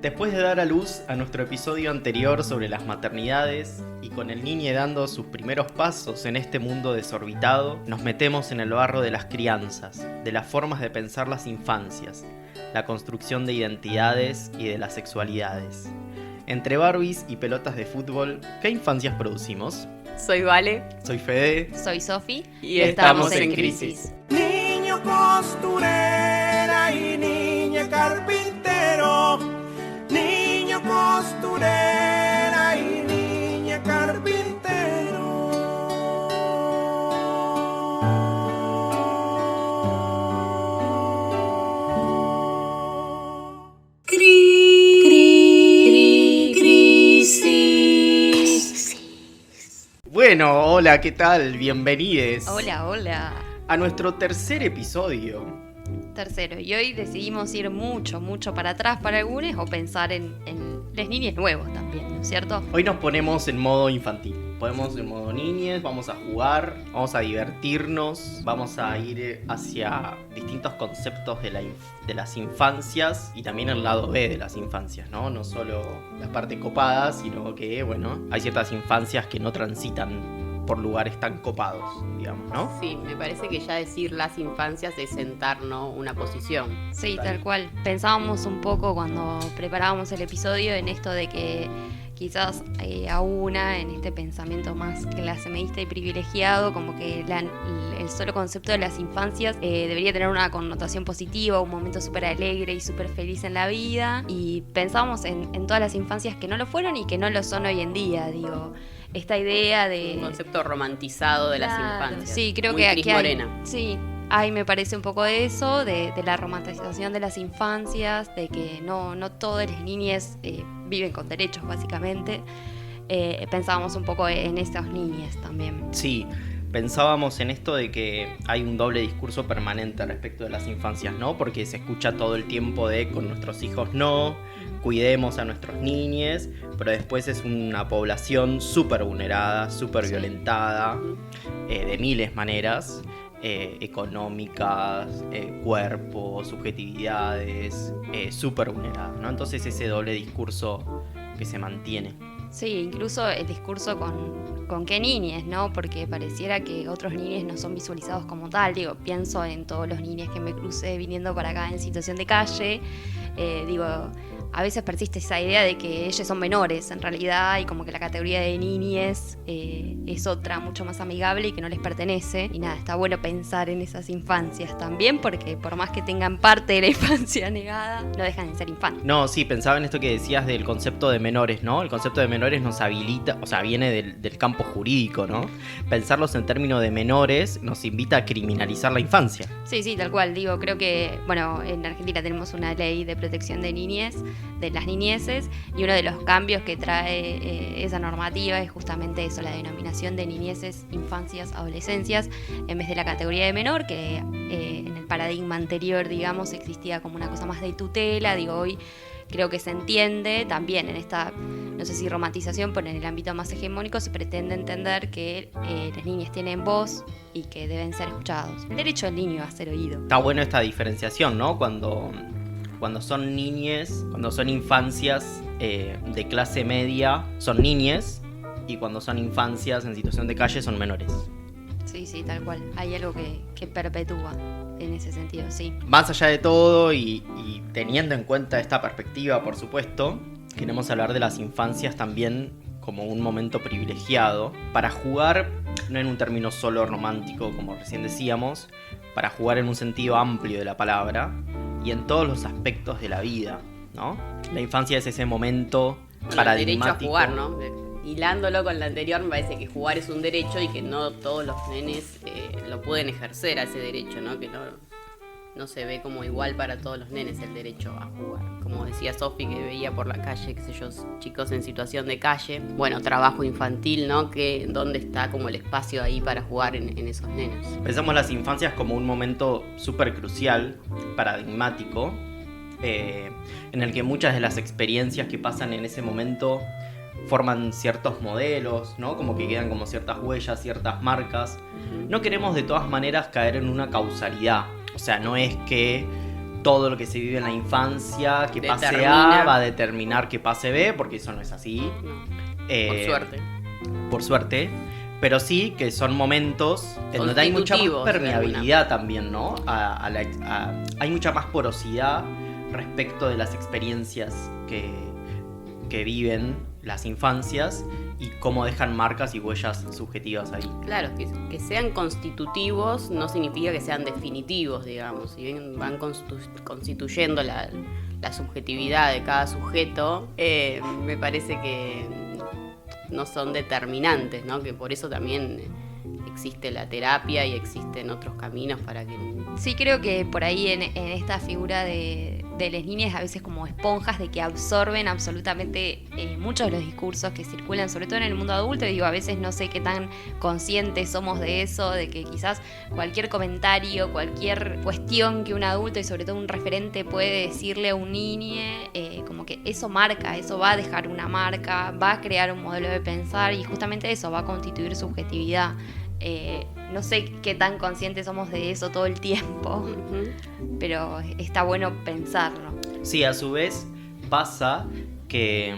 Después de dar a luz a nuestro episodio anterior sobre las maternidades y con el niño dando sus primeros pasos en este mundo desorbitado, nos metemos en el barro de las crianzas, de las formas de pensar las infancias, la construcción de identidades y de las sexualidades. Entre Barbies y pelotas de fútbol, ¿qué infancias producimos? Soy Vale. Soy Fede. Soy Sofi. Y estamos en crisis. Niño costurera y niña carpintero. Niño costurera y niña carpintero. Crisis. Bueno, hola, ¿qué tal? Bienvenides. Hola. A nuestro tercer episodio. Tercero, y hoy decidimos ir mucho para atrás para algunos o pensar en los niños nuevos también, ¿no es cierto? Hoy nos ponemos en modo infantil. Ponemos en modo niñes, vamos a jugar, vamos a divertirnos, vamos a ir hacia distintos conceptos de las infancias y también el lado B de las infancias, ¿no? No solo la parte copada, sino que, bueno, hay ciertas infancias que no transitan por lugares tan copados, digamos, ¿no? Sí, me parece que ya decir las infancias es sentarnos una posición. Sí, tal cual. Pensábamos un poco cuando preparábamos el episodio en esto de que quizás a una, en este pensamiento más clase medista y privilegiado, como que el solo concepto de las infancias debería tener una connotación positiva, un momento súper alegre y súper feliz en la vida. Y pensábamos en todas las infancias que no lo fueron y que no lo son hoy en día, digo. Esta idea de... Un concepto romantizado de las infancias. Sí, creo muy que Cris hay... Morena. Sí, ahí me parece un poco de eso, de la romantización de las infancias, de que no todas las niñas viven con derechos, básicamente. Pensábamos un poco en esas niñas también. Sí, pensábamos en esto de que hay un doble discurso permanente respecto de las infancias, ¿no? Porque se escucha todo el tiempo de con nuestros hijos no, cuidemos a nuestros niñes, pero después es una población súper vulnerada, súper violentada, de miles maneras, económicas, cuerpo, subjetividades, súper vulnerada, ¿no? Entonces ese doble discurso que se mantiene. Sí, incluso el discurso con qué niñes, ¿no? Porque pareciera que otros niñes no son visualizados como tal. Digo, pienso en todos los niños que me crucé viniendo para acá en situación de calle. A veces persiste esa idea de que ellos son menores en realidad y como que la categoría de niñes es otra mucho más amigable y que no les pertenece. Y nada, está bueno pensar en esas infancias también porque por más que tengan parte de la infancia negada, no dejan de ser infantes. No, sí, pensaba en esto que decías del concepto de menores, ¿no? El concepto de menores nos habilita, o sea, viene del campo jurídico, ¿no? Pensarlos en términos de menores nos invita a criminalizar la infancia. Sí, tal cual. Digo, creo que, bueno, en Argentina tenemos una ley de protección de niñez, de las niñeces, y uno de los cambios que trae esa normativa es justamente eso, la denominación de niñeces, infancias, adolescencias, en vez de la categoría de menor, que en el paradigma anterior, digamos, existía como una cosa más de tutela. Digo, hoy creo que se entiende también en esta, no sé si romantización, pero en el ámbito más hegemónico se pretende entender que las niñas tienen voz y que deben ser escuchados. El derecho del niño a ser oído. Está bueno esta diferenciación, ¿no? Cuando son niñes, cuando son infancias de clase media, son niñes, y cuando son infancias en situación de calle, son menores. Sí, tal cual. Hay algo que perpetúa en ese sentido, sí. Más allá de todo y teniendo en cuenta esta perspectiva, por supuesto, queremos hablar de las infancias también como un momento privilegiado para jugar, no en un término solo romántico, como recién decíamos, para jugar en un sentido amplio de la palabra y en todos los aspectos de la vida, ¿no? La infancia es ese momento paradigmático. El derecho a jugar, ¿no? Hilándolo con la anterior, me parece que jugar es un derecho y que no todos los nenes lo pueden ejercer a ese derecho, ¿no? Que no se ve como igual para todos los nenes el derecho a jugar. Como decía Sofi, que veía por la calle, qué sé yo, chicos en situación de calle. Bueno, trabajo infantil, ¿no? Que dónde está como el espacio ahí para jugar en esos nenes. Pensamos las infancias como un momento súper crucial, paradigmático, en el que muchas de las experiencias que pasan en ese momento forman ciertos modelos, ¿no? Como que quedan como ciertas huellas, ciertas marcas. No queremos de todas maneras caer en una causalidad. O sea, no es que todo lo que se vive en la infancia, que pase Determina. A va a determinar que pase B, porque eso no es así. No, Eh, por suerte. Por suerte. Pero sí que son momentos en donde hay mucha más Constitutivos de permeabilidad también, ¿no? Hay mucha más porosidad respecto de las experiencias que viven las infancias y cómo dejan marcas y huellas subjetivas ahí. Claro, que sean constitutivos no significa que sean definitivos, digamos. Si bien van constituyendo la subjetividad de cada sujeto, me parece que no son determinantes, ¿no? Que por eso también existe la terapia y existen otros caminos para que... Sí, creo que por ahí en esta figura de las niñas a veces como esponjas de que absorben absolutamente muchos de los discursos que circulan, sobre todo en el mundo adulto. Y digo, a veces no sé qué tan conscientes somos de eso, de que quizás cualquier comentario, cualquier cuestión que un adulto y sobre todo un referente puede decirle a un niño, como que eso marca, eso va a dejar una marca, va a crear un modelo de pensar y justamente eso va a constituir subjetividad. No sé qué tan conscientes somos de eso todo el tiempo, pero está bueno pensarlo. Sí, a su vez pasa que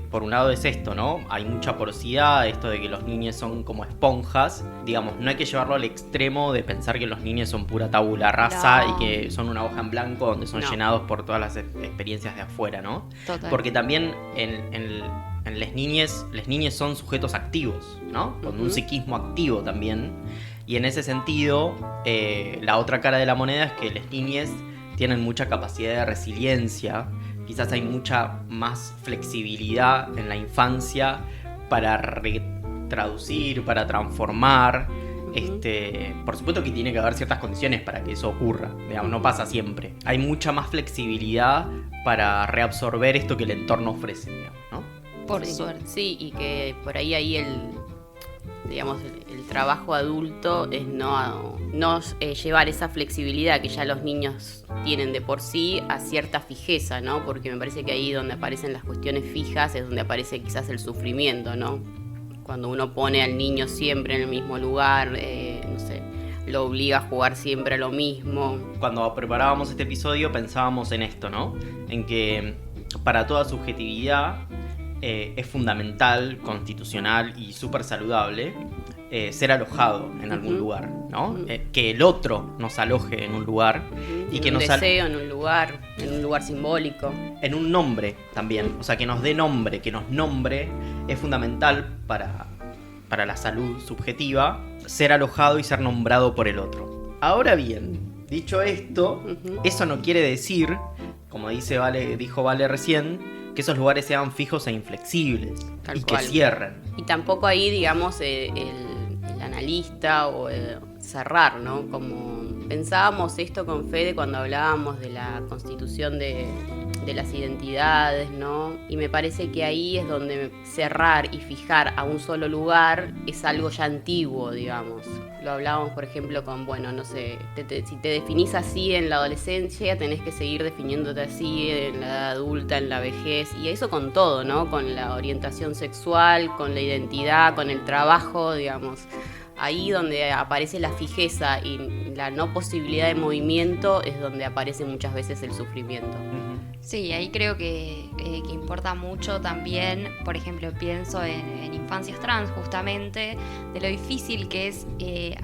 por un lado es esto, ¿no? Hay mucha porosidad, esto de que los niños son como esponjas. Digamos, no hay que llevarlo al extremo de pensar que los niños son pura tabula rasa No. y que son una hoja en blanco donde son No. llenados por todas las experiencias de afuera, ¿no? Total. Porque también en las niñes son sujetos activos, ¿no? Con un psiquismo activo también. Y en ese sentido, la otra cara de la moneda es que las niñes tienen mucha capacidad de resiliencia. Quizás hay mucha más flexibilidad en la infancia para retraducir, para transformar. Por supuesto que tiene que haber ciertas condiciones para que eso ocurra. Digamos, no pasa siempre. Hay mucha más flexibilidad para reabsorber esto que el entorno ofrece, digamos, ¿no? Por Sí, suerte. sí, y que por ahí el trabajo adulto es no llevar esa flexibilidad que ya los niños tienen de por sí a cierta fijeza, ¿no? Porque me parece que ahí donde aparecen las cuestiones fijas es donde aparece quizás el sufrimiento, ¿no? Cuando uno pone al niño siempre en el mismo lugar, no sé, lo obliga a jugar siempre a lo mismo. Cuando preparábamos este episodio pensábamos en esto, ¿no? En que para toda subjetividad es fundamental, constitucional y súper saludable ser alojado en algún lugar, ¿no? Que el otro nos aloje en un lugar y que un nos deseo en un lugar simbólico. en un nombre también, o sea, que nos dé nombre, que nos nombre, es fundamental para la salud subjetiva, ser alojado y ser nombrado por el otro. Ahora bien, dicho esto, eso no quiere decir, como dijo Vale recién, que esos lugares sean fijos e inflexibles Tal y cual. que cierren. Y tampoco ahí, digamos, el analista o cerrar, ¿no? Como pensábamos esto con Fede cuando hablábamos de la constitución de las identidades, ¿no? Y me parece que ahí es donde cerrar y fijar a un solo lugar es algo ya antiguo, digamos. Lo hablábamos, por ejemplo, con, bueno, no sé, si te definís así en la adolescencia, tenés que seguir definiéndote así en la edad adulta, en la vejez, y eso con todo, ¿no? Con la orientación sexual, con la identidad, con el trabajo, digamos. Ahí donde aparece la fijeza y la no posibilidad de movimiento es donde aparece muchas veces el sufrimiento. Sí, ahí creo que importa mucho también, por ejemplo, pienso en infancias trans justamente, de lo difícil que es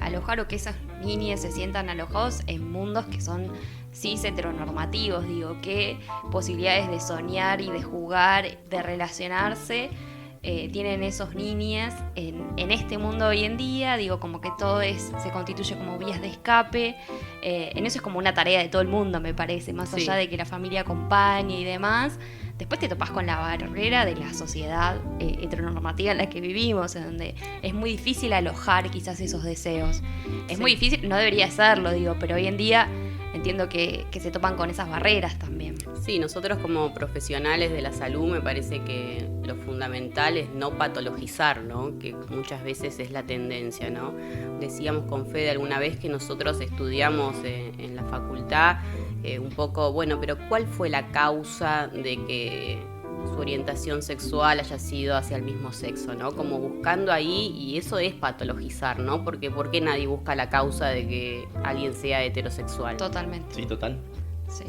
alojar o que esas niñas se sientan alojados en mundos que son cis heteronormativos, digo, qué posibilidades de soñar y de jugar, de relacionarse tienen esos niños en este mundo hoy en día, digo, como que todo se constituye como vías de escape, en eso es como una tarea de todo el mundo, me parece, más Sí. allá de que la familia acompañe y demás. Después te topás con la barrera de la sociedad heteronormativa en la que vivimos, en donde es muy difícil alojar quizás esos deseos. Es Sí. muy difícil, no debería serlo, digo, pero hoy en día entiendo que se topan con esas barreras también. Sí, nosotros como profesionales de la salud me parece que lo fundamental es no patologizar, ¿no? Que muchas veces es la tendencia, ¿no? Decíamos con Fede alguna vez que nosotros estudiamos en la facultad un poco, bueno, pero ¿cuál fue la causa de que su orientación sexual haya sido hacia el mismo sexo, ¿no? Como buscando ahí, y eso es patologizar, ¿no? Porque ¿por qué nadie busca la causa de que alguien sea heterosexual? Totalmente. Sí, total. Sí.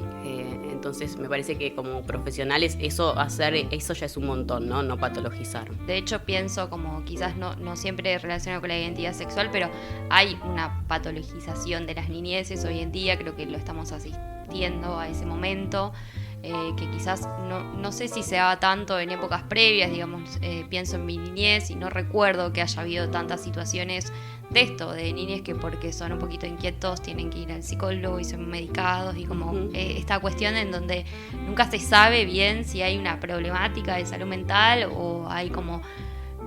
Entonces me parece que como profesionales eso ya es un montón, ¿no? No patologizar. De hecho, pienso como quizás no siempre relacionado con la identidad sexual, pero hay una patologización de las niñeces hoy en día, creo que lo estamos asistiendo a ese momento, que quizás no sé si se daba tanto en épocas previas, digamos, pienso en mi niñez y no recuerdo que haya habido tantas situaciones de esto, de niños que porque son un poquito inquietos tienen que ir al psicólogo y son medicados y como esta cuestión en donde nunca se sabe bien si hay una problemática de salud mental o hay como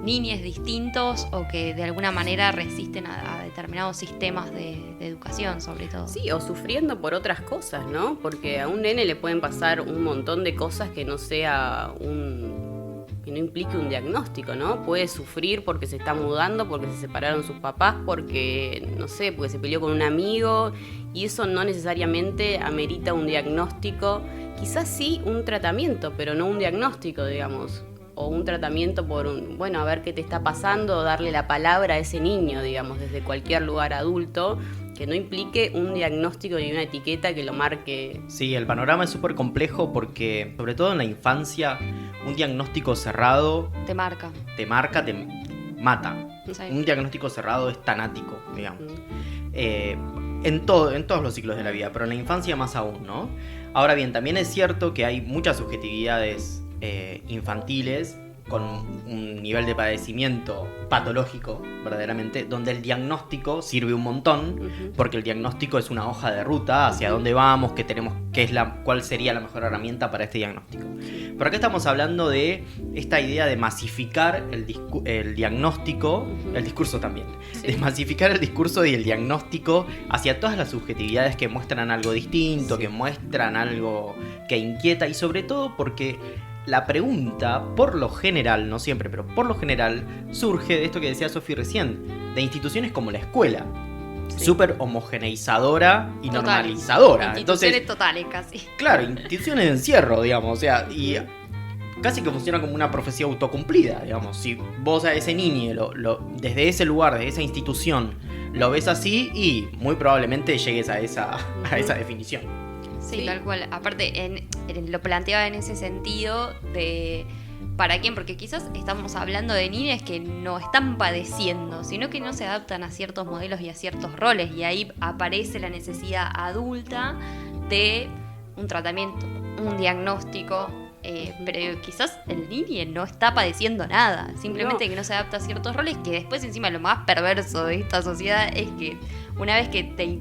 niños distintos o que de alguna manera resisten a determinados sistemas de educación, sobre todo. Sí, o sufriendo por otras cosas, ¿no? Porque a un nene le pueden pasar un montón de cosas que no sea que no implique un diagnóstico, ¿no? Puede sufrir porque se está mudando, porque se separaron sus papás, porque, no sé, porque se peleó con un amigo, y eso no necesariamente amerita un diagnóstico. Quizás sí un tratamiento, pero no un diagnóstico, digamos. O un tratamiento por a ver qué te está pasando, darle la palabra a ese niño, digamos, desde cualquier lugar adulto, que no implique un diagnóstico ni una etiqueta que lo marque. Sí, el panorama es súper complejo porque, sobre todo en la infancia, un diagnóstico cerrado Te marca. te mata. Sí. Un diagnóstico cerrado es tanático, digamos. En todos los ciclos de la vida, pero en la infancia más aún, ¿no? Ahora bien, también es cierto que hay muchas subjetividades infantiles con un nivel de padecimiento patológico, verdaderamente, donde el diagnóstico sirve un montón, porque el diagnóstico es una hoja de ruta hacia dónde vamos, cuál sería la mejor herramienta para este diagnóstico. Pero acá estamos hablando de esta idea de masificar el diagnóstico, el discurso también, de masificar el discurso y el diagnóstico hacia todas las subjetividades que muestran algo distinto, que muestran algo que inquieta, y sobre todo porque la pregunta, por lo general, no siempre, pero por lo general, surge de esto que decía Sofi recién, de instituciones como la escuela, súper homogeneizadora y normalizadora. Instituciones Entonces, totales casi. claro, instituciones de encierro, digamos, o sea, y casi que funciona como una profecía autocumplida, digamos. Si vos a ese niño desde ese lugar, desde esa institución, lo ves así y muy probablemente llegues a esa definición. Sí, tal cual. Aparte, lo planteaba en ese sentido de ¿para quién? Porque quizás estamos hablando de niñas que no están padeciendo, sino que no se adaptan a ciertos modelos y a ciertos roles. Y ahí aparece la necesidad adulta de un tratamiento, un diagnóstico. Pero quizás el niño no está padeciendo nada, simplemente que no se adapta a ciertos roles, que después encima lo más perverso de esta sociedad es que una vez que te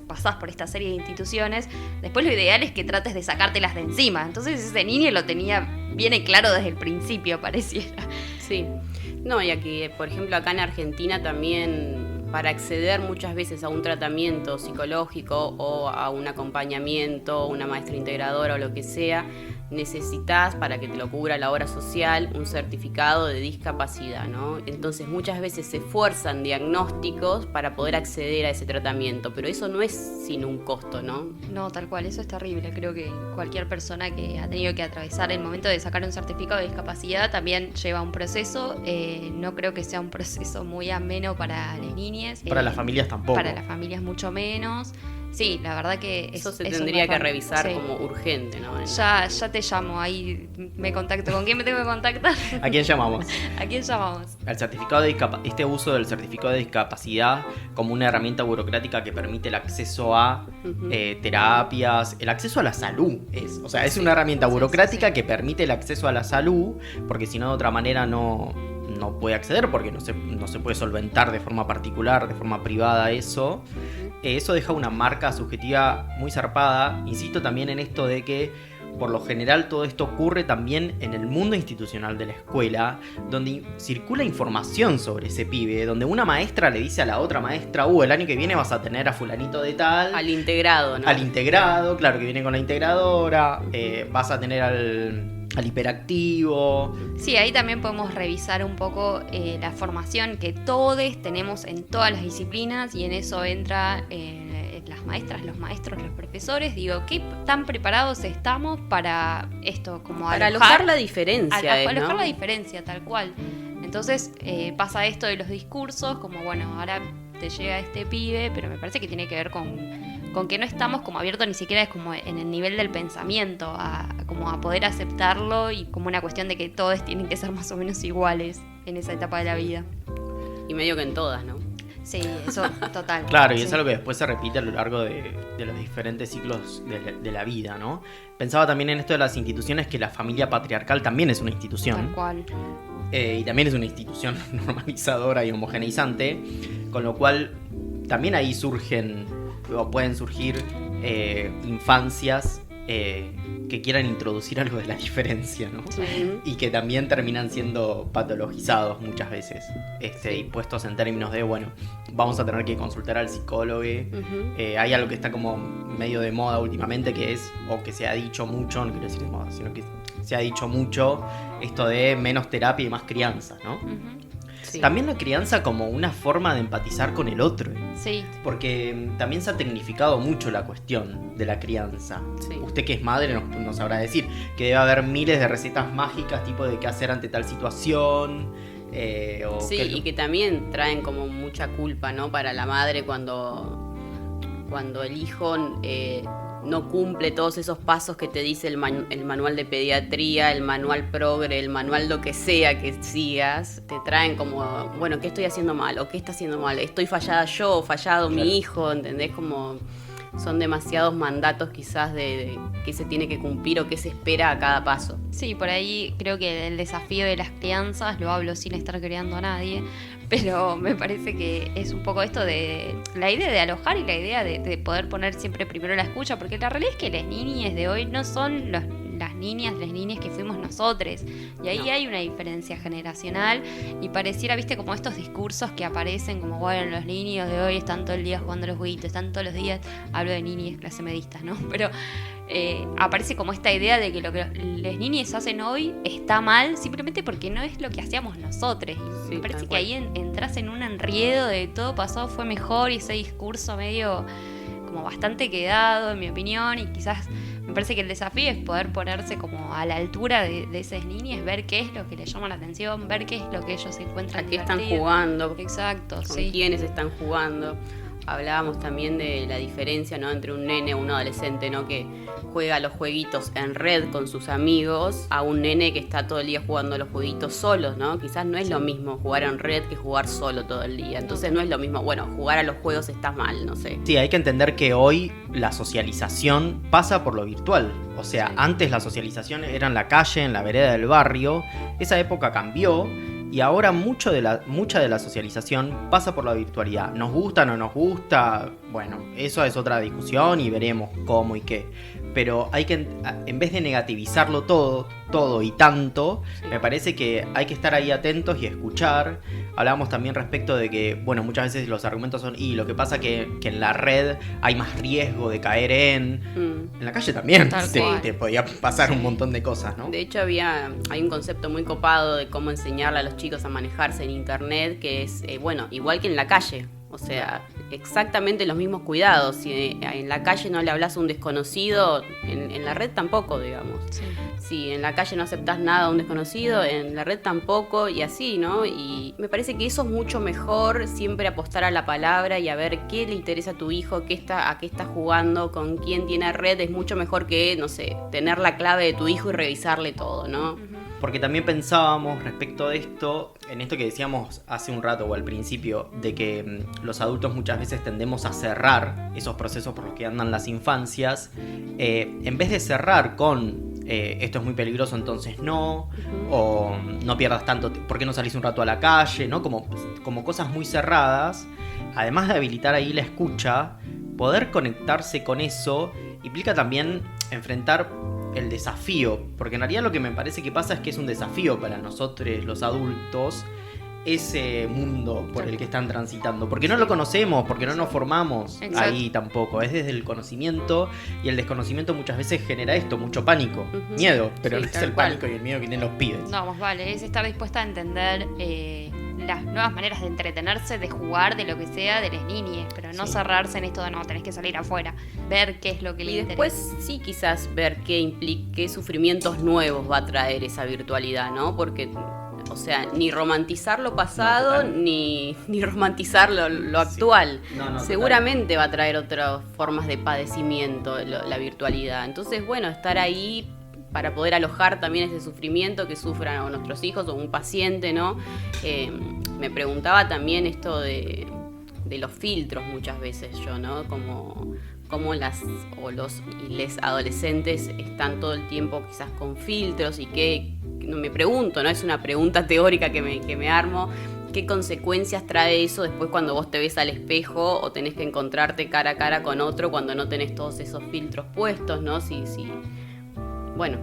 pasás por esta serie de instituciones, después lo ideal es que trates de sacártelas de encima. Entonces ese niño lo viene claro desde el principio, pareciera. Sí, no, y aquí, por ejemplo, acá en Argentina también, para acceder muchas veces a un tratamiento psicológico o a un acompañamiento, una maestra integradora o lo que sea, necesitas, para que te lo cubra la obra social, un certificado de discapacidad, ¿no? Entonces muchas veces se fuerzan diagnósticos para poder acceder a ese tratamiento, pero eso no es sin un costo, ¿no? No, tal cual, eso es terrible. Creo que cualquier persona que ha tenido que atravesar el momento de sacar un certificado de discapacidad también lleva un proceso. No creo que sea un proceso muy ameno para las niñas. Para las familias tampoco. Para las familias mucho menos. Sí, la verdad que eso se tendría que revisar como urgente, ¿no? Ya te llamo, ahí me contacto. ¿Con quién me tengo que contactar? ¿A quién llamamos? ¿A quién llamamos? El certificado de este uso del certificado de discapacidad como una herramienta burocrática que permite el acceso a terapias, el acceso a la salud. Es una herramienta burocrática que permite el acceso a la salud, porque si no de otra manera no puede acceder, porque no se puede solventar de forma particular, de forma privada eso. Eso deja una marca subjetiva muy zarpada. Insisto también en esto de que por lo general todo esto ocurre también en el mundo institucional de la escuela, donde circula información sobre ese pibe, donde una maestra le dice a la otra maestra, el año que viene vas a tener a fulanito de tal. Al integrado, ¿no? Al integrado, claro, que viene con la integradora, vas a tener al hiperactivo. Sí, ahí también podemos revisar un poco la formación que todos tenemos en todas las disciplinas, y en eso entra las maestras, los maestros, los profesores. Digo, ¿qué tan preparados estamos para esto? Como para alojar la diferencia. Alojar la diferencia, tal cual. Entonces pasa esto de los discursos, como bueno, ahora te llega este pibe, pero me parece que tiene que ver con con que no estamos como abiertos ni siquiera es como en el nivel del pensamiento, como a poder aceptarlo y como una cuestión de que todos tienen que ser más o menos iguales en esa etapa de la vida. Y medio que en todas, ¿no? Sí, eso, total. Claro, y sí. es algo que después se repite a lo largo de los diferentes ciclos de la vida, ¿no? Pensaba también en esto de las instituciones, que la familia patriarcal también es una institución. Tal cual. Y también es una institución normalizadora y homogeneizante, con lo cual también ahí surgen o pueden surgir infancias que quieran introducir algo de la diferencia, ¿no? Sí. Y que también terminan siendo patologizados muchas veces, y puestos en términos de, bueno, vamos a tener que consultar al psicólogo. Hay algo que está como medio de moda últimamente, que es, o que se ha dicho mucho, no quiero decir de moda, sino que se ha dicho mucho esto de menos terapia y más crianza, ¿no? Sí. También la crianza como una forma de empatizar con el otro, Sí. porque también se ha tecnificado mucho la cuestión de la crianza. Sí. Usted que es madre nos sabrá decir que debe haber miles de recetas mágicas, tipo de qué hacer ante tal situación. Sí, y que también traen como mucha culpa, ¿no? Para la madre cuando el hijo no cumple todos esos pasos que te dice el manual de pediatría, el manual progre, el manual lo que sea que sigas. Te traen como, bueno, ¿qué estoy haciendo mal? ¿O qué está haciendo mal? ¿Estoy fallada yo? ¿Fallado mi hijo? ¿Entendés? Como son demasiados mandatos quizás de qué se tiene que cumplir o qué se espera a cada paso. Sí, por ahí creo que el desafío de las crianzas, lo hablo sin estar creando a nadie, pero me parece que es un poco esto de la idea de alojar y la idea de poder poner siempre primero la escucha, porque la realidad es que las niñas de hoy no son las niñas que fuimos nosotros, y ahí No. hay una diferencia generacional y pareciera, viste, como estos discursos que aparecen como, bueno, los niños de hoy están todo el día jugando a los jueguitos, están todos los días, hablo de niñas clase medistas, ¿no? Pero aparece como esta idea de que lo que las niñas hacen hoy está mal simplemente porque no es lo que hacíamos nosotros. Y Sí, me parece tal que cual. ahí entras en un enredo de todo pasado fue mejor, y ese discurso medio como bastante quedado, en mi opinión, y quizás me parece que el desafío es poder ponerse como a la altura de esas niñas, ver qué es lo que les llama la atención, ver qué es lo que ellos encuentran ¿A qué están divertido. jugando? Exacto, ¿Con sí. quiénes están jugando? Hablábamos también de la diferencia, ¿no? Entre un nene o un adolescente, ¿no? Que juega los jueguitos en red con sus amigos, a un nene que está todo el día jugando los jueguitos solos, ¿no? Quizás no es lo mismo jugar en red que jugar solo todo el día. Entonces no es lo mismo, bueno, jugar a los juegos está mal, no sé. Sí, hay que entender que hoy la socialización pasa por lo virtual. O sea, antes la socialización era en la calle, en la vereda del barrio. Esa época cambió y ahora mucha de la socialización pasa por la virtualidad. ¿Nos gusta o no nos gusta? Bueno, eso es otra discusión y veremos cómo y qué. Pero hay que, en vez de negativizarlo todo y tanto, Sí. me parece que hay que estar ahí atentos y escuchar. Hablábamos también respecto de que, bueno, muchas veces los argumentos son, y lo que pasa que en la red hay más riesgo de caer en la calle también. Tal Te cual. podía pasar un montón de cosas, ¿no? De hecho hay un concepto muy copado de cómo enseñarle a los chicos a manejarse en internet, que es, bueno, igual que en la calle. O sea, exactamente los mismos cuidados. Si en la calle no le hablas a un desconocido, en la red tampoco, digamos. Sí. Si en la calle no aceptás nada a un desconocido, en la red tampoco, y así, ¿no? Y me parece que eso es mucho mejor, siempre apostar a la palabra y a ver qué le interesa a tu hijo, a qué está jugando, con quién tiene red, es mucho mejor que, no sé, tener la clave de tu hijo y revisarle todo, ¿no? Porque también pensábamos respecto de esto, en esto que decíamos hace un rato o al principio, de que los adultos muchas veces tendemos a cerrar esos procesos por los que andan las infancias, en vez de cerrar con esto es muy peligroso, entonces no, o no pierdas tanto, ¿por qué no salís un rato a la calle? ¿No? Como cosas muy cerradas, además de habilitar ahí la escucha, poder conectarse con eso implica también enfrentar el desafío, porque en realidad lo que me parece que pasa es que es un desafío para nosotros los adultos ese mundo por el que están transitando, porque no lo conocemos, porque no nos formamos Exacto. ahí tampoco, es desde el conocimiento, y el desconocimiento muchas veces genera esto, mucho pánico, Ujú. miedo, pero Sí, no es tal el cual. pánico y el miedo que tienen los pibes. No, más vale, es estar dispuesta a entender las nuevas maneras de entretenerse, de jugar, de lo que sea, de las niñas, pero no Sí. cerrarse en esto de no, tenés que salir afuera, ver qué es lo que le Y interesa. después sí quizás ver qué sufrimientos nuevos va a traer esa virtualidad, ¿no? Porque O sea, ni romantizar lo pasado, ni romantizar lo actual. No, seguramente va a traer otras formas de padecimiento la virtualidad. Entonces, bueno, estar ahí para poder alojar también ese sufrimiento que sufran o nuestros hijos o un paciente, ¿no? Me preguntaba también esto de los filtros muchas veces yo, ¿no? Como los y les adolescentes están todo el tiempo quizás con filtros y me pregunto, ¿no? Es una pregunta teórica que me armo. ¿Qué consecuencias trae eso después cuando vos te ves al espejo o tenés que encontrarte cara a cara con otro cuando no tenés todos esos filtros puestos, ¿no? Bueno.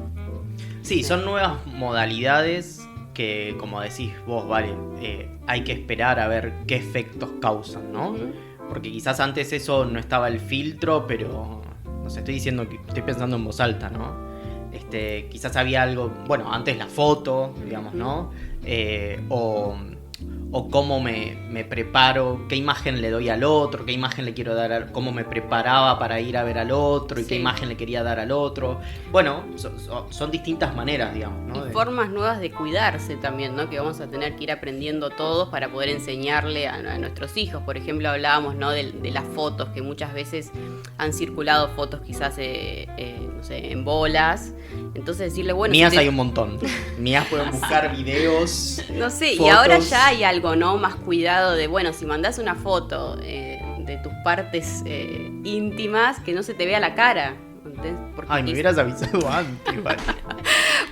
Sí, son nuevas modalidades que, como decís vos, vale, hay que esperar a ver qué efectos causan, ¿no? Uh-huh. Porque quizás antes eso no estaba el filtro, pero no sé, estoy pensando en voz alta, ¿no? Quizás había algo, bueno, antes la foto, digamos, ¿no? O cómo me preparo, qué imagen le doy al otro, qué imagen le quiero dar, cómo me preparaba para ir a ver al otro y qué imagen le quería dar al otro. Bueno, son distintas maneras, digamos, ¿no? Y formas nuevas de cuidarse también, ¿no? Que vamos a tener que ir aprendiendo todos para poder enseñarle a nuestros hijos. Por ejemplo, hablábamos, ¿no? de las fotos, que muchas veces han circulado fotos quizás, no sé, en bolas. Entonces decirle, bueno... Mías hay un montón. Mías pueden buscar videos, no sé, fotos. Y ahora ya hay algo, ¿no? Más cuidado de, bueno, si mandás una foto de tus partes íntimas, que no se te vea la cara. Ay, me hubieras avisado antes, vale.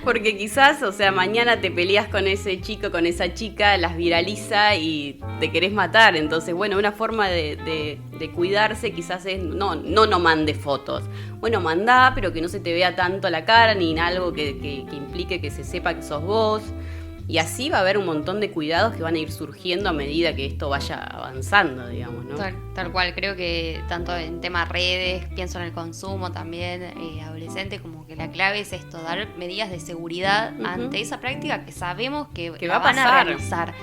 Porque quizás, o sea, mañana te peleas con ese chico, con esa chica, las viraliza y te querés matar. Entonces, bueno, una forma de cuidarse quizás es no mande fotos. Bueno, mandá, pero que no se te vea tanto la cara ni en algo que implique que se sepa que sos vos. Y así va a haber un montón de cuidados que van a ir surgiendo a medida que esto vaya avanzando, digamos, ¿no? Tal cual, creo que tanto en temas redes, pienso en el consumo también adolescente, como que la clave es esto, dar medidas de seguridad ante esa práctica que sabemos que va a van a pasar. realizar.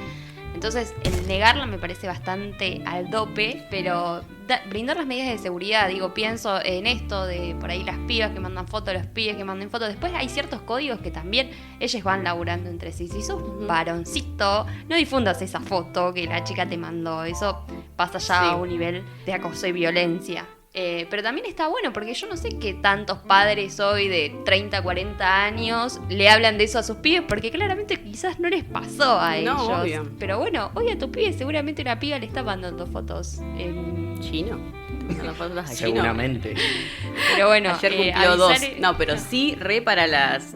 Entonces, el negarla me parece bastante al dope, pero brindar las medidas de seguridad, pienso en esto de por ahí las pibas que mandan fotos, los pibes que mandan fotos. Después hay ciertos códigos que también ellos van laburando entre sí. Si sos varoncito, no difundas esa foto que la chica te mandó. Eso pasa ya a un nivel de acoso y violencia. Pero también está bueno porque yo no sé qué tantos padres hoy de 30, 40 años le hablan de eso a sus pibes, porque claramente quizás no les pasó a ellos. Obvio. Pero bueno, hoy a tu pibe seguramente una piba le está mandando fotos en chino. Seguramente. Pero bueno, ayer cumplió 2. No, pero sí para las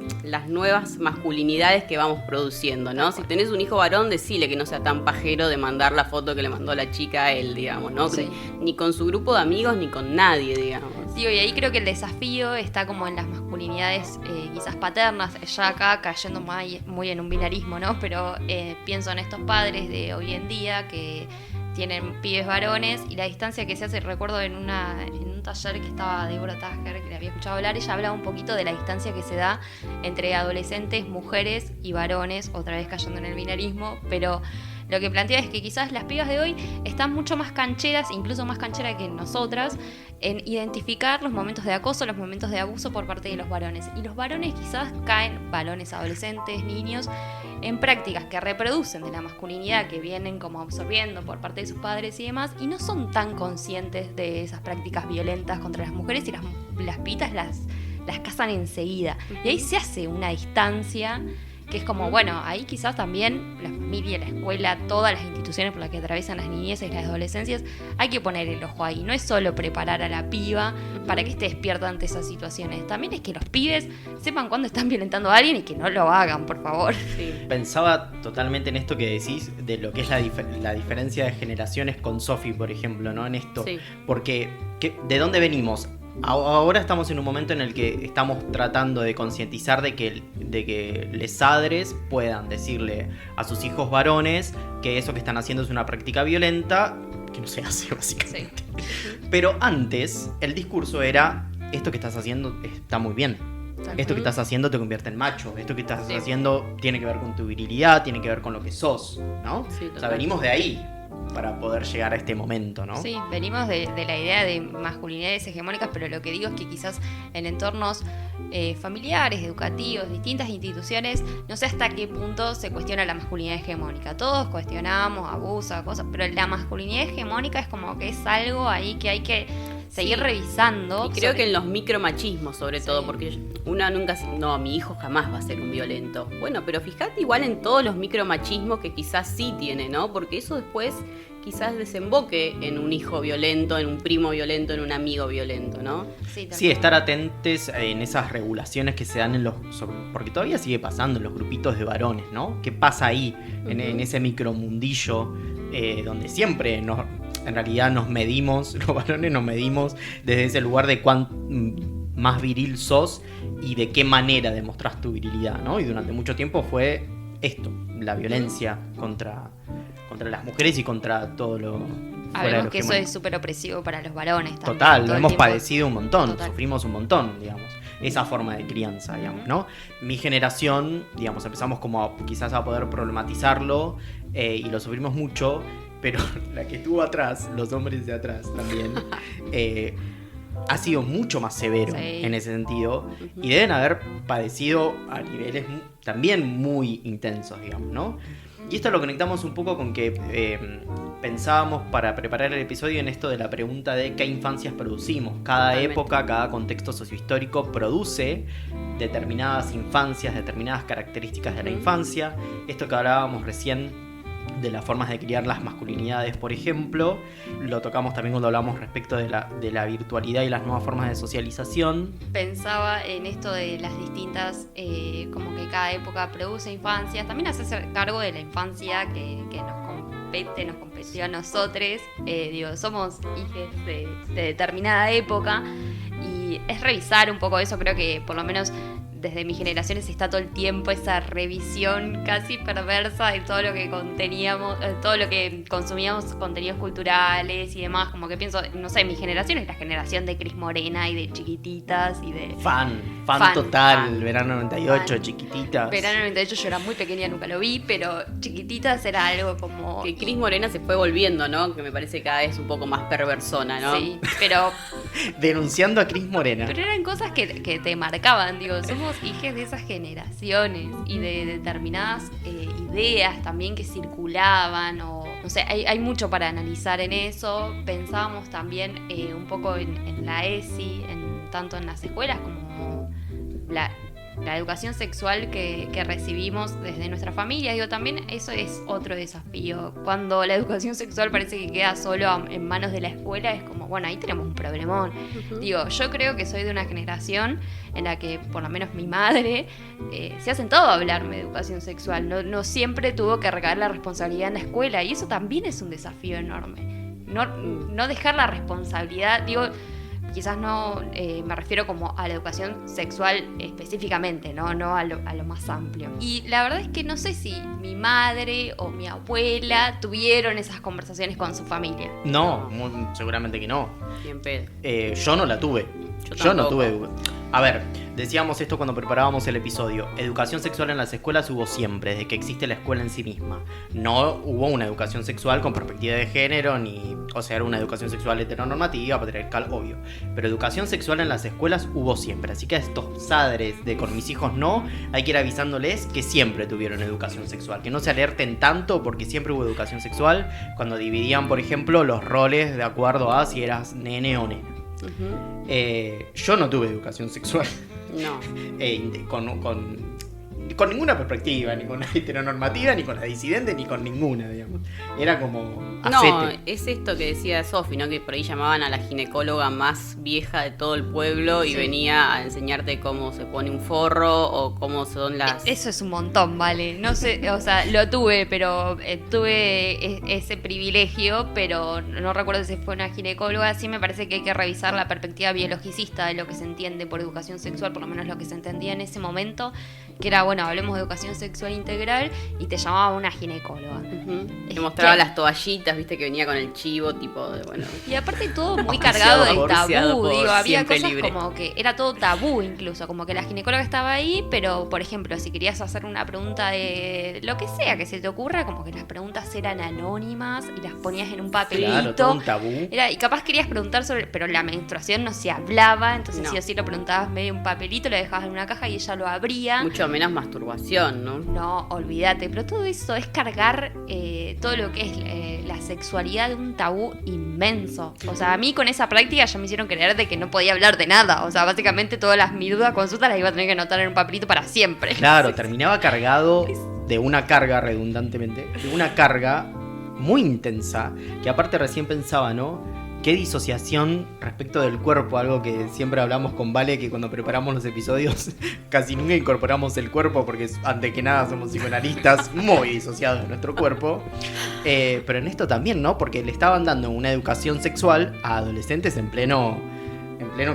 nuevas masculinidades que vamos produciendo, ¿no? Si tenés un hijo varón, decile que no sea tan pajero de mandar la foto que le mandó la chica a él, digamos, ¿no? Sí. Ni con su grupo de amigos, ni con nadie, digamos. Sí, y ahí creo que el desafío está como en las masculinidades quizás paternas, ya acá cayendo muy en un binarismo, ¿no? Pero pienso en estos padres de hoy en día que tienen pibes varones y la distancia que se hace, recuerdo en un taller que estaba Deborah Tasker, que le había escuchado hablar, ella hablaba un poquito de la distancia que se da entre adolescentes, mujeres y varones, otra vez cayendo en el binarismo, pero lo que plantea es que quizás las pibas de hoy están mucho más cancheras, incluso más cancheras que nosotras, en identificar los momentos de acoso, los momentos de abuso por parte de los varones. Y los varones quizás caen, varones adolescentes, niños, en prácticas que reproducen de la masculinidad que vienen como absorbiendo por parte de sus padres y demás, y no son tan conscientes de esas prácticas violentas contra las mujeres, y las pitas las cazan enseguida. Y ahí se hace una distancia que es como, bueno, ahí quizás también la familia, la escuela, todas las instituciones por las que atraviesan las niñeces y las adolescencias, hay que poner el ojo ahí. No es solo preparar a la piba para que esté despierta ante esas situaciones. También es que los pibes sepan cuándo están violentando a alguien y que no lo hagan, por favor. Sí. Pensaba totalmente en esto que decís, de lo que es la diferencia de generaciones con Sofi, por ejemplo, ¿no? En esto. Sí. Porque, ¿de dónde venimos? Ahora estamos en un momento en el que estamos tratando de concientizar de que les padres puedan decirle a sus hijos varones que eso que están haciendo es una práctica violenta, que no se hace básicamente. Sí. Pero antes el discurso era: esto que estás haciendo está muy bien, esto que estás haciendo te convierte en macho, esto que estás haciendo tiene que ver con tu virilidad, tiene que ver con lo que sos, ¿no? Sí, o sea, venimos de ahí. para poder llegar a este momento, ¿no? Sí, venimos de la idea de masculinidades hegemónicas, pero lo que digo es que quizás en entornos familiares, educativos, distintas instituciones, no sé hasta qué punto se cuestiona la masculinidad hegemónica. Todos cuestionamos, abusa, cosas, pero la masculinidad hegemónica es como que es algo ahí que hay que seguir revisando. Y creo que en los micromachismos, sobre todo, porque una nunca... No, mi hijo jamás va a ser un violento. Bueno, pero fíjate igual en todos los micromachismos que quizás sí tiene, ¿no? Porque eso después quizás desemboque en un hijo violento, en un primo violento, en un amigo violento, ¿no? Sí, estar atentos en esas regulaciones que se dan en los... Porque todavía sigue pasando en los grupitos de varones, ¿no? ¿Qué pasa ahí, en ese micromundillo, donde siempre en realidad nos medimos, los varones nos medimos desde ese lugar de cuán más viril sos y de qué manera demostrás tu virilidad, ¿no? Y durante mucho tiempo fue esto, la violencia contra las mujeres y contra todo lo... Sabemos que eso es súper opresivo para los varones también. Total, lo hemos padecido un montón, sufrimos un montón, digamos, esa forma de crianza, digamos, ¿no? Mi generación, digamos, empezamos como quizás a poder problematizarlo y lo sufrimos mucho, pero la que estuvo atrás, los hombres de atrás también, ha sido mucho más severo en ese sentido y deben haber padecido a niveles también muy intensos, digamos, ¿no? Y esto lo conectamos un poco con que pensábamos para preparar el episodio en esto de la pregunta de qué infancias producimos. Cada época, cada contexto sociohistórico produce determinadas infancias, determinadas características de la infancia. Esto que hablábamos recién de las formas de criar las masculinidades, por ejemplo, lo tocamos también cuando hablamos respecto de la virtualidad y las nuevas formas de socialización. Pensaba en esto de las distintas, como que cada época produce infancias, también hacerse cargo de la infancia que nos competió a nosotros, somos hijos de determinada época y es revisar un poco eso. Creo que por lo menos desde mis generaciones está todo el tiempo esa revisión casi perversa de todo lo que todo lo que consumíamos, contenidos culturales y demás. Como que pienso, no sé, mi generación es la generación de Cris Morena y de Chiquititas y de... Fan total, Verano 98, Chiquititas. Verano 98 yo era muy pequeña, nunca lo vi, pero Chiquititas era algo como... Que Cris Morena se fue volviendo, ¿no? Que me parece cada vez un poco más perversona, ¿no? Sí, pero... Denunciando a Cris Morena. Pero eran cosas que te marcaban, digo, somos hijos de esas generaciones y de determinadas ideas también que circulaban, o no sé, hay mucho para analizar en eso. Pensábamos también un poco en la ESI, tanto en las escuelas como la educación sexual que recibimos desde nuestra familia. Digo, también eso es otro desafío. Cuando la educación sexual parece que queda solo en manos de la escuela, es como, bueno, ahí tenemos un problemón. Digo, yo creo que soy de una generación en la que, por lo menos mi madre, se ha sentado a hablarme de educación sexual. No siempre tuvo que recaer la responsabilidad en la escuela, y eso también es un desafío enorme. No dejar la responsabilidad, digo... Quizás no me refiero como a la educación sexual específicamente, no a lo más amplio. Y la verdad es que no sé si mi madre o mi abuela tuvieron esas conversaciones con su familia. No, seguramente que no. Bien pedo. Yo no la tuve. Yo no tuve. A ver, decíamos esto cuando preparábamos el episodio. Educación sexual en las escuelas hubo siempre, desde que existe la escuela en sí misma. No hubo una educación sexual con perspectiva de género, era una educación sexual heteronormativa, patriarcal, obvio. Pero educación sexual en las escuelas hubo siempre. Así que a estos padres de con mis hijos no, hay que ir avisándoles que siempre tuvieron educación sexual. Que no se alerten tanto porque siempre hubo educación sexual cuando dividían, por ejemplo, los roles de acuerdo a si eras nene o nena. Yo no tuve educación sexual. No. Con ninguna perspectiva, ni con la heteronormativa, ni con la disidente, ni con ninguna, digamos. Era como... No, es esto que decía Sofi, ¿no? Que por ahí llamaban a la ginecóloga más vieja de todo el pueblo y venía a enseñarte cómo se pone un forro o cómo son las... Eso es un montón, ¿vale? No sé, o sea, lo tuve, pero tuve ese privilegio, pero no recuerdo si fue una ginecóloga. Sí me parece que hay que revisar la perspectiva biologicista de lo que se entiende por educación sexual, por lo menos lo que se entendía en ese momento, que era, bueno, bueno, hablemos de educación sexual integral y te llamaba una ginecóloga. Te mostraba las toallitas, viste, que venía con el chivo, tipo de, bueno. Y aparte todo muy cargado de tabú, digo, había Siempre cosas libre. como que era todo tabú incluso, como que la ginecóloga estaba ahí, pero por ejemplo, si querías hacer una pregunta de lo que sea que se te ocurra, como que las preguntas eran anónimas y las ponías en un papelito. Claro, todo un tabú. Y capaz querías preguntar sobre, pero la menstruación no se hablaba, entonces No. sí o sí lo preguntabas medio un papelito, lo dejabas en una caja y ella lo abría. Mucho menos masturbación, ¿no? No, olvídate, pero todo eso es cargar todo lo que es la sexualidad de un tabú inmenso. O sea, a mí con esa práctica ya me hicieron creer de que no podía hablar de nada. O sea, básicamente todas mis dudas, consultas las iba a tener que anotar en un papelito para siempre. Claro, terminaba cargado de una carga, redundantemente, de una carga muy intensa, que aparte recién pensaba, ¿no? Qué disociación respecto del cuerpo, algo que siempre hablamos con Vale, que cuando preparamos los episodios casi nunca incorporamos el cuerpo, porque antes que nada somos psicoanalistas muy disociados de nuestro cuerpo. Pero en esto también, ¿no? Porque le estaban dando una educación sexual a adolescentes en pleno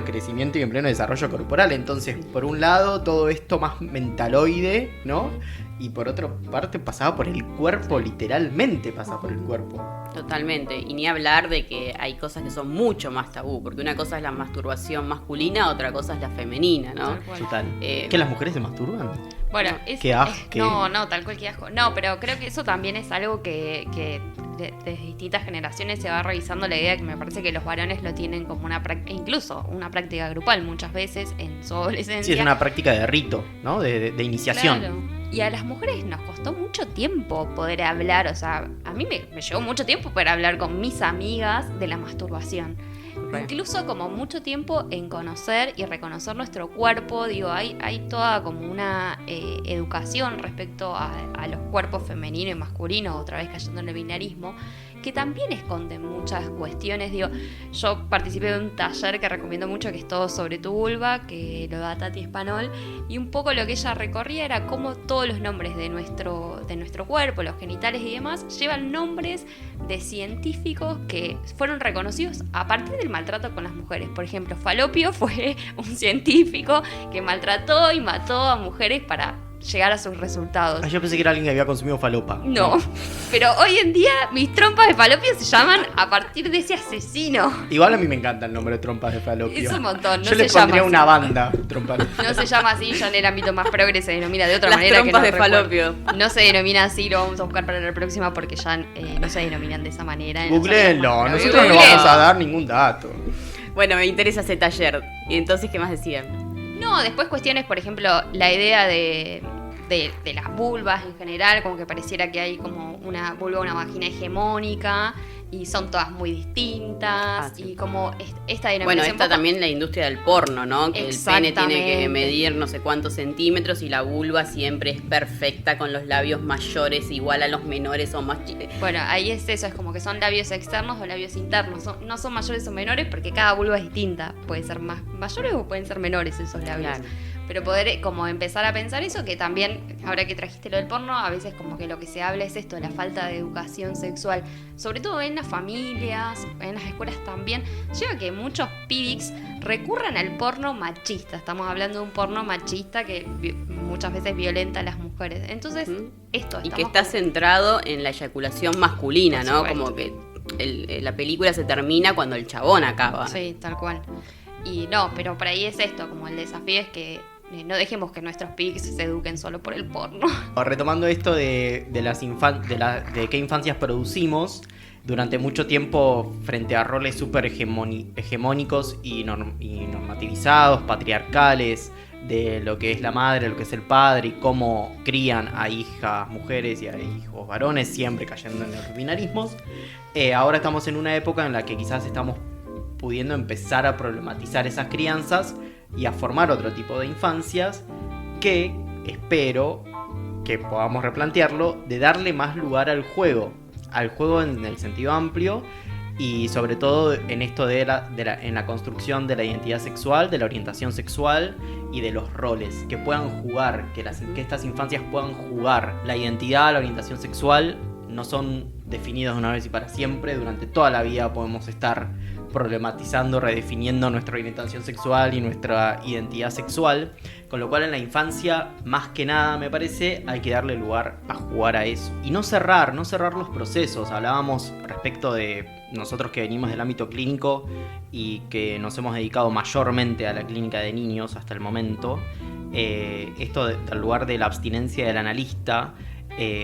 crecimiento y en pleno desarrollo corporal. Entonces, por un lado, todo esto más mentaloide, ¿no? Y por otra parte pasaba por el cuerpo, literalmente pasaba por el cuerpo. Totalmente. Y ni hablar de que hay cosas que son mucho más tabú, porque una cosa es la masturbación masculina, otra cosa es la femenina, ¿no? Tal cual. Total. Eh, ¿Que las mujeres se masturban? Bueno, Qué asco. no, tal cual, qué asco. No, pero creo que eso también es algo que de distintas generaciones se va revisando la idea, que me parece que los varones lo tienen como una práctica, incluso una práctica grupal muchas veces en su adolescencia. Sí, es una práctica de rito, ¿no? De iniciación. Claro. Y a las mujeres nos costó mucho tiempo poder hablar, o sea, a mí me llevó mucho tiempo poder hablar con mis amigas de la masturbación. Re. Incluso como mucho tiempo en conocer y reconocer nuestro cuerpo, digo, hay toda como una educación respecto a los cuerpos femenino y masculino, otra vez cayendo en el binarismo, que también esconden muchas cuestiones. Digo, yo participé de un taller que recomiendo mucho, que es todo sobre tu vulva, que lo da Tati Espanol, y un poco lo que ella recorría era cómo todos los nombres de nuestro cuerpo, los genitales y demás, llevan nombres de científicos que fueron reconocidos a partir del maltrato con las mujeres. Por ejemplo, Falopio fue un científico que maltrató y mató a mujeres para llegar a sus resultados. Ah, yo pensé que era alguien que había consumido falopa. No, pero hoy en día mis trompas de falopio se llaman a partir de ese asesino. Igual a mí me encanta el nombre de trompas de falopio. Es un montón, no Yo se le llama pondría así. una banda, trompas. No se llama así, ya en el ámbito más progre se denomina de otra Las manera. trompas que de no recuerdo. falopio. No se denomina así, lo vamos a buscar para la próxima porque ya no se denominan de esa manera. Googleenlo, No nosotros sabemos. no vamos a dar ningún dato. Bueno, me interesa ese taller. Y entonces, ¿qué más decían? No, después cuestiones, por ejemplo, la idea de las vulvas en general, como que pareciera que hay como una vulva, una vagina hegemónica y son todas muy distintas, sí. y como esta denominación. Bueno, está poco- también la industria del porno, ¿no? Que el pene tiene que Exactamente. medir no sé cuántos centímetros y la vulva siempre es perfecta con los labios mayores igual a los menores o más chicos. Bueno, ahí es eso, es como que son labios externos o labios internos. No son mayores o menores porque cada vulva es distinta. Pueden ser más mayores o pueden ser menores esos labios. Claro. Pero poder como empezar a pensar eso, que también, ahora que trajiste lo del porno, a veces como que lo que se habla es esto, la falta de educación sexual. Sobre todo en las familias, en las escuelas también, lleva a que muchos pibis recurran al porno machista. Estamos hablando de un porno machista que muchas veces violenta a las mujeres. Entonces, Ujú. esto Y que estamos está centrado en la eyaculación masculina, Por ¿no? supuesto. Como que la película se termina cuando el chabón acaba. Sí, tal cual. Y no, pero por ahí es esto, como el desafío es que no dejemos que nuestros pigs se eduquen solo por el porno. Retomando esto de qué infancias producimos, durante mucho tiempo frente a roles súper hegemónicos y normativizados, patriarcales, de lo que es la madre, lo que es el padre y cómo crían a hijas mujeres y a hijos varones, siempre cayendo en los binarismos. Ahora estamos en una época en la que quizás estamos pudiendo empezar a problematizar esas crianzas y a formar otro tipo de infancias que espero que podamos replantearlo, de darle más lugar al juego en el sentido amplio y sobre todo en esto en la construcción de la identidad sexual, de la orientación sexual y de los roles, que puedan jugar, que estas infancias puedan jugar. La identidad, la orientación sexual no son definidos de una vez y para siempre, durante toda la vida podemos estar problematizando, redefiniendo nuestra orientación sexual y nuestra identidad sexual, con lo cual en la infancia, más que nada me parece, hay que darle lugar a jugar a eso. Y no cerrar los procesos. Hablábamos respecto de nosotros que venimos del ámbito clínico y que nos hemos dedicado mayormente a la clínica de niños hasta el momento. Esto del lugar de la abstinencia del analista,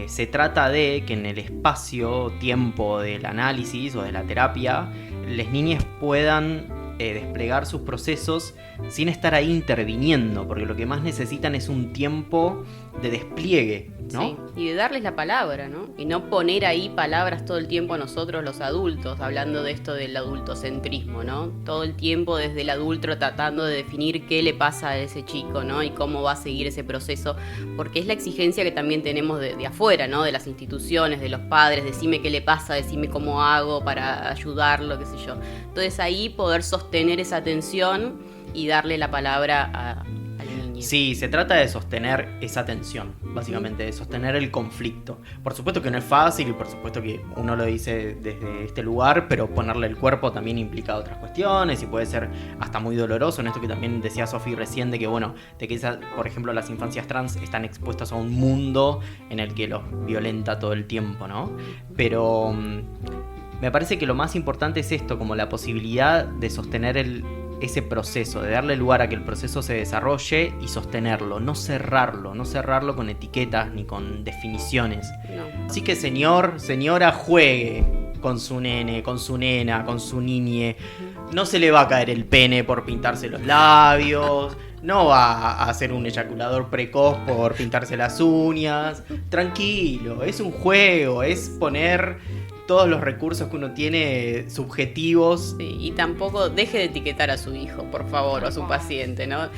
se trata de que en el espacio-tiempo del análisis o de la terapia, las niñas puedan desplegar sus procesos sin estar ahí interviniendo, porque lo que más necesitan es un tiempo de despliegue, ¿no? Sí, y de darles la palabra, ¿no? Y no poner ahí palabras todo el tiempo nosotros los adultos, hablando de esto del adultocentrismo, ¿no? Todo el tiempo desde el adulto tratando de definir qué le pasa a ese chico, ¿no? Y cómo va a seguir ese proceso, porque es la exigencia que también tenemos de afuera, ¿no? De las instituciones, de los padres, decime qué le pasa, decime cómo hago para ayudarlo, qué sé yo. Entonces ahí poder sostener esa atención y darle la palabra al niño. Sí, se trata de sostener esa tensión, básicamente, de sostener el conflicto. Por supuesto que no es fácil y por supuesto que uno lo dice desde este lugar, pero ponerle el cuerpo también implica otras cuestiones y puede ser hasta muy doloroso. En esto que también decía Sofi recién, de que bueno, de que por ejemplo las infancias trans están expuestas a un mundo en el que los violenta todo el tiempo, ¿no? Pero me parece que lo más importante es esto, como la posibilidad de sostener ese proceso, de darle lugar a que el proceso se desarrolle y sostenerlo, no cerrarlo con etiquetas ni con definiciones. No. Así que señora, juegue con su nene, con su nena, con su niñe. No se le va a caer el pene por pintarse los labios, no va a hacer un eyaculador precoz por pintarse las uñas. Tranquilo, es un juego, es poner todos los recursos que uno tiene subjetivos. Sí, y tampoco deje de etiquetar a su hijo, por favor, o a su paciente, ¿no?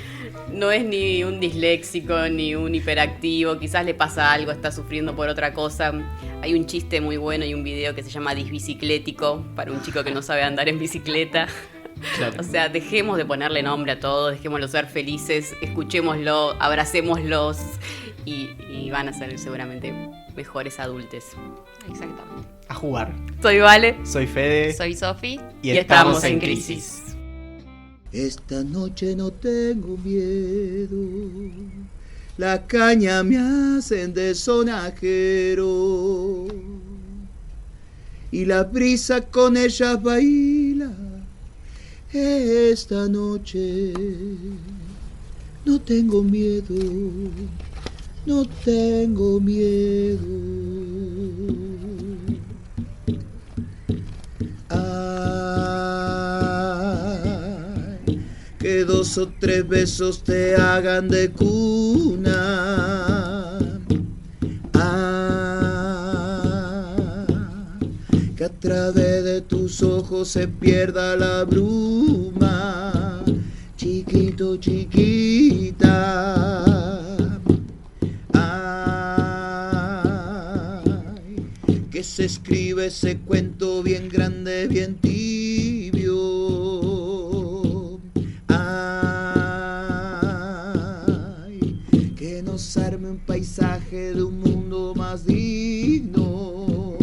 No es ni un disléxico, ni un hiperactivo, quizás le pasa algo, está sufriendo por otra cosa. Hay un chiste muy bueno y un video que se llama Disbiciclético, para un chico que no sabe andar en bicicleta. Claro. O sea, dejemos de ponerle nombre a todo, dejémoslos ser felices, escuchémoslo, abracémoslos y van a ser seguramente mejores adultos. Exactamente. A jugar. Soy Vale. Soy Fede. Soy Sofi. Y estamos en crisis. Esta noche no tengo miedo, la caña me hacen de sonajero y la brisa con ellas baila. Esta noche no tengo miedo, no tengo miedo. Ay, que 2 o 3 besos te hagan de cuna. Que a través de tus ojos se pierda la bruma. Chiquito, chiquita. Que se escribe ese cuento bien grande, bien tibio. Ay, que nos arme un paisaje de un mundo más digno.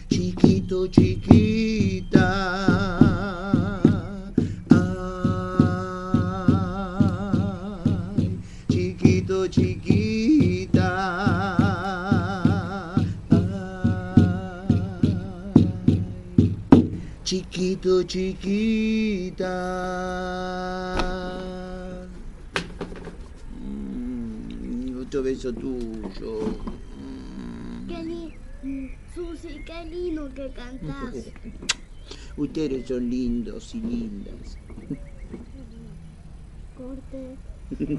Chiquito, chiquita. Ay, chiquito, chiquita. Chiquito, chiquita. Otro beso tuyo. Susi, qué lindo que cantás. Ustedes son lindos y lindas. Corte. Muy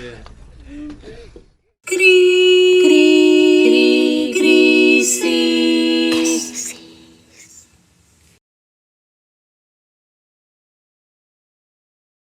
bien.